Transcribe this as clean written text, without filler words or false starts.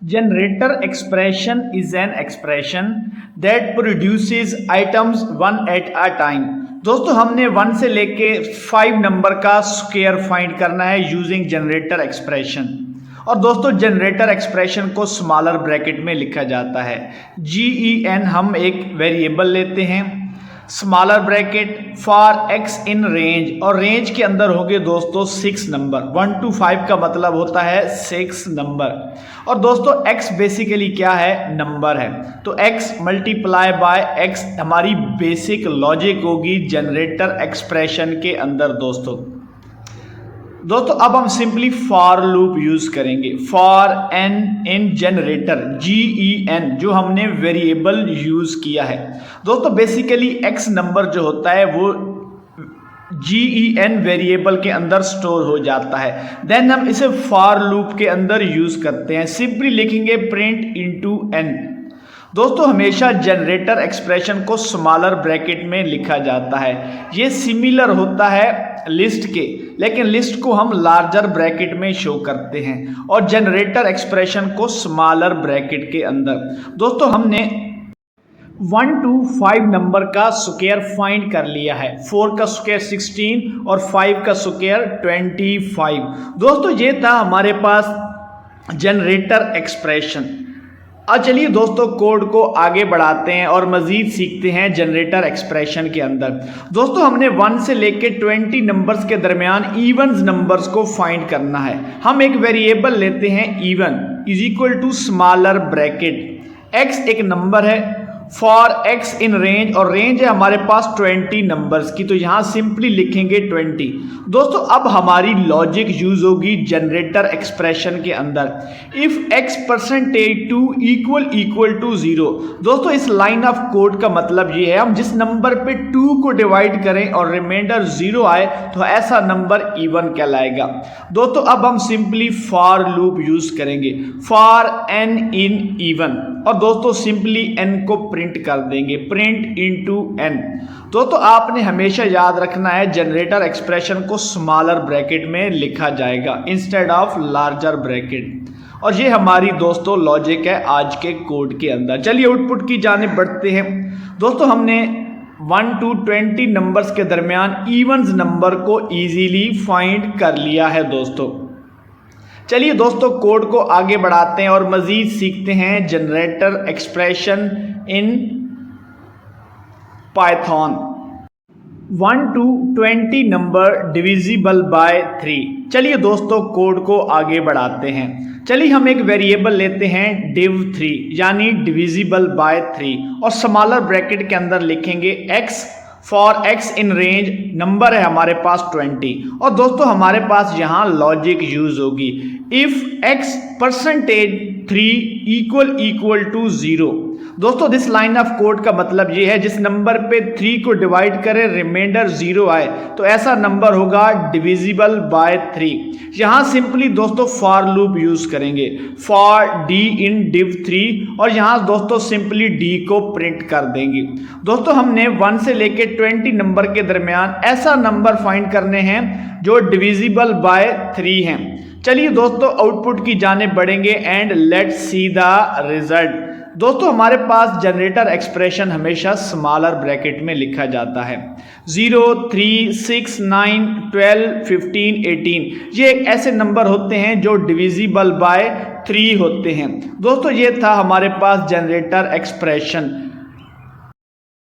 Generator expression is an expression that produces items one at a time। दोस्तों हमने 1 से लेके 5 नंबर का स्क्वायर फाइंड करना है यूजिंग जनरेटर एक्सप्रेशन। और दोस्तों जनरेटर एक्सप्रेशन को स्मॉलर ब्रैकेट में लिखा जाता है। GEN हम एक वेरिएबल लेते हैं, smaller bracket for x in range, और रेंज के अंदर होंगे दोस्तों 6 नंबर। 1 to 5 का मतलब होता है 6 नंबर। और दोस्तों x बेसिकली क्या है, नंबर है, तो x मल्टीप्लाई बाय x हमारी बेसिक लॉजिक होगी जनरेटर एक्सप्रेशन के अंदर। दोस्तों अब हम सिंपली फॉर लूप यूज करेंगे। For n in generator GEN जो हमने वेरिएबल यूज किया है। दोस्तों बेसिकली x नंबर जो होता है वो GEN वेरिएबल के अंदर स्टोर हो जाता है। देन हम इसे फॉर लूप के अंदर यूज करते हैं। सिंपली लिखेंगे प्रिंट इनटू n। दोस्तों हमेशा जनरेटर एक्सप्रेशन को स्मॉलर ब्रैकेट में लिखा जाता है। ये सिमिलर होता है लिस्ट के, लेकिन लिस्ट को हम लार्जर ब्रैकेट में शो करते हैं और जनरेटर एक्सप्रेशन को स्मॉलर ब्रैकेट के अंदर। दोस्तों हमने 1 to 5 नंबर का स्क्वायर फाइंड कर लिया है। 4 का स्क्वायर 16 और 5 का स्क्वायर 25। दोस्तों ये था हमारे पास जनरेटर एक्सप्रेशन। अब चलिए दोस्तों कोड को आगे बढ़ाते हैं और मजीद सीखते हैं जनरेटर एक्सप्रेशन के अंदर। दोस्तों हमने 1 से लेके 20 नंबर्स के दरमियान इवन नंबर्स को फाइंड करना है। हम एक वेरिएबल लेते हैं even is equal to smaller bracket, x एक नंबर है फॉर x इन रेंज, और रेंज है हमारे पास 20 नंबर्स की, तो यहां सिंपली लिखेंगे 20। दोस्तों अब हमारी लॉजिक यूज होगी जनरेटर एक्सप्रेशन के अंदर। If x percentage 2 equal to 0। दोस्तों इस लाइन ऑफ कोड का मतलब ये है, हम जिस नंबर पे 2 को डिवाइड करें और रिमाइंडर 0 आए तो ऐसा नंबर इवन कहलाएगा। दोस्तों अब हम सिंपली फॉर लूप यूज करेंगे फॉर n इन इवन, और दोस्तों सिंपली n को प्रिंट कर देंगे, प्रिंट इनटू n। दोस्तों आपने हमेशा याद रखना है जनरेटर एक्सप्रेशन को स्मॉलर ब्रैकेट में लिखा जाएगा इंस्टेड ऑफ लार्जर ब्रैकेट। और ये हमारी दोस्तों लॉजिक है आज के कोड के अंदर। चलिए आउटपुट की जानिब बढ़ते हैं। दोस्तों हमने 1 to 20 नंबर्स के दरमियान इवन नंबर को इजीली फाइंड कर लिया है। दोस्तों चलिए दोस्तों कोड को आगे बढ़ाते हैं और मजीद सीखते हैं generator expression in Python. 1 to 20 number divisible by 3। चलिए दोस्तों कोड को आगे बढ़ाते हैं। चलिए हम एक वेरिएबल लेते हैं div3 यानी डिविजिबल बाय 3, और स्मॉलर ब्रैकेट के अंदर लिखेंगे x for x in range, number है हमारे पास 20। और दोस्तों हमारे पास यहाँ लॉजिक यूज होगी if x percentage 3 equal to 0। दोस्तों दिस लाइन ऑफ कोड का मतलब ये है जिस नंबर पे 3 को डिवाइड करें रिमाइंडर 0 आए तो ऐसा नंबर होगा डिविजिबल बाय 3। यहां सिंपली दोस्तों फॉर लूप यूज करेंगे फॉर d इन div3, और यहां दोस्तों सिंपली d को प्रिंट कर देंगे। दोस्तों हमने 1 से लेके 20 नंबर के दरमियान ऐसा नंबर फाइंड करने हैं जो डिविजिबल बाय 3 हैं। चलिए दोस्तों आउटपुट की जानिब बढ़ेंगे and let's see the result. दोस्तों हमारे पास जनरेटर एक्सप्रेशन हमेशा स्मॉलर ब्रैकेट में लिखा जाता है। 0, 3, 6, 9, 12, 15, 18 ये ऐसे नंबर होते हैं जो डिविजिबल बाय 3 होते हैं। दोस्तों ये था हमारे पास जनरेटर एक्सप्रेशन।